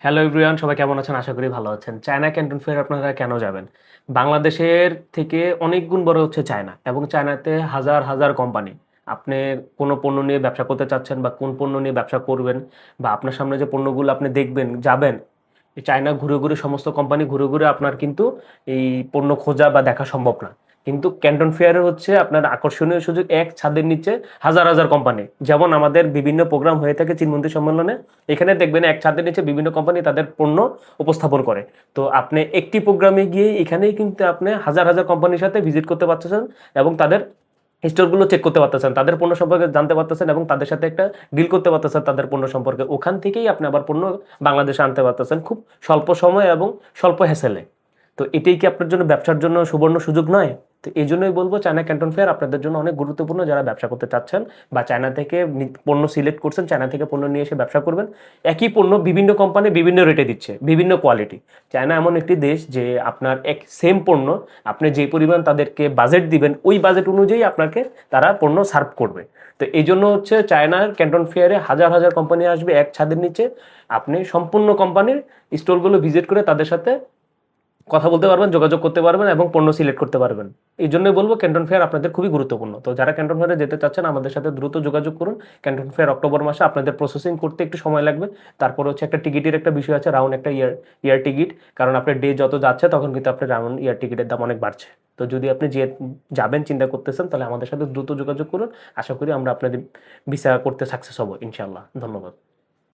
Hello everyone, সবাই কেমন আছেন? আশা করি ভালো আছেন। চায়না ক্যান্টন ফেয়ার আপনারা কেন যাবেন? বাংলাদেশের থেকে অনেক গুণ বড় হচ্ছে চায়না, এবং চায়নাতে হাজার হাজার কোম্পানি। আপনি কোনো পণ্য নিয়ে ব্যবসা করতে চাচ্ছেন বা কোন পণ্য নিয়ে ব্যবসা করবেন, বা আপনার সামনে যে পণ্যগুলো আপনি দেখবেন যাবেন, এই চায়না ঘুরে ঘুরে সমস্ত কোম্পানি ঘুরে ঘুরে আপনার কিন্তু এই পণ্য খোঁজা বা দেখা সম্ভব না। কিন্তু ক্যান্টন ফেয়ারে হচ্ছে আপনার আকর্ষণীয় সুযোগ, এক ছাদের নিচে হাজার হাজার কোম্পানি। যেমন আমাদের বিভিন্ন প্রোগ্রাম হয়ে থাকে চীনমন্ত্রী সম্মেলনে, এখানে দেখবেন এক ছাদের নিচে বিভিন্ন কোম্পানি তাদের পণ্য উপস্থাপন করে। তো আপনি একটি প্রোগ্রামে গিয়ে এখানেই কিন্তু আপনি হাজার হাজার কোম্পানির সাথে ভিজিট করতে পারতেছেন, এবং তাদের স্টোরগুলো চেক করতে পারতেছেন, তাদের পণ্য সম্পর্কে জানতে পারতেছেন, এবং তাদের সাথে একটা ডিল করতে পারতেছেন তাদের পণ্য সম্পর্কে। ওখান থেকেই আপনি আবার পণ্য বাংলাদেশে আনতে পারতেছেন খুব স্বল্প সময় এবং স্বল্প হ্যাসেলে। তো এটাই কি আপনার জন্য ব্যবসার জন্য সুবর্ণ সুযোগ নয়? তো এই জন্যই বলবো চায়না ক্যান্টন ফেয়ার আপনাদের জন্য অনেক গুরুত্বপূর্ণ, যারা ব্যবসা করতে চাচ্ছেন বা চায়না থেকে পণ্য সিলেক্ট করছেন, চায়না থেকে পণ্য নিয়ে এসে ব্যবসা করবেন। একই পণ্য বিভিন্ন কোম্পানি বিভিন্ন রেটে দিচ্ছে, বিভিন্ন কোয়ালিটি। চায়না এমন একটি দেশ যে আপনার এক সেম পণ্য আপনি যে পরিমাণ তাদেরকে বাজেট দিবেন, ওই বাজেট অনুযায়ী আপনাকে তারা পণ্য সার্ভ করবে। তো এই জন্য হচ্ছে চায়নার ক্যান্টন ফেয়ারে হাজার হাজার কোম্পানি আসবে এক ছাদের নিচে। আপনি সম্পূর্ণ কোম্পানির স্টোরগুলো ভিজিট করে তাদের সাথে কথা বলতে পারবেন, যোগাযোগ করতে পারবেন, এবং পণ্য সিলেক্ট করতে পারবেন। এই জন্যই বলবো ক্যান্টন ফেয়ার আপনাদের খুবই গুরুত্বপূর্ণ। তো যারা ক্যান্টন ফেয়ারে যেতে চাচ্ছেন আমাদের সাথে দ্রুত যোগাযোগ করুন। ক্যান্টন ফেয়ার অক্টোবর মাসে, আপনাদের প্রসেসিং করতে একটু সময় লাগবে। তারপর হচ্ছে একটা টিকিটের একটা বিষয় আছে, রাউন্ড একটা ইয়ার টিকিট। কারণ আপনার ডে যত যাচ্ছে তখন কিন্তু আপনার রাউন্ড ইয়ার টিকিটের দাম অনেক বাড়ছে। তো যদি আপনি যে যাবেন চিন্তা করতেছেন, তাহলে আমাদের সাথে দ্রুত যোগাযোগ করুন। আশা করি আমরা আপনাদের ভিসা করতে সাকসেস হব ইনশাল্লাহ। ধন্যবাদ।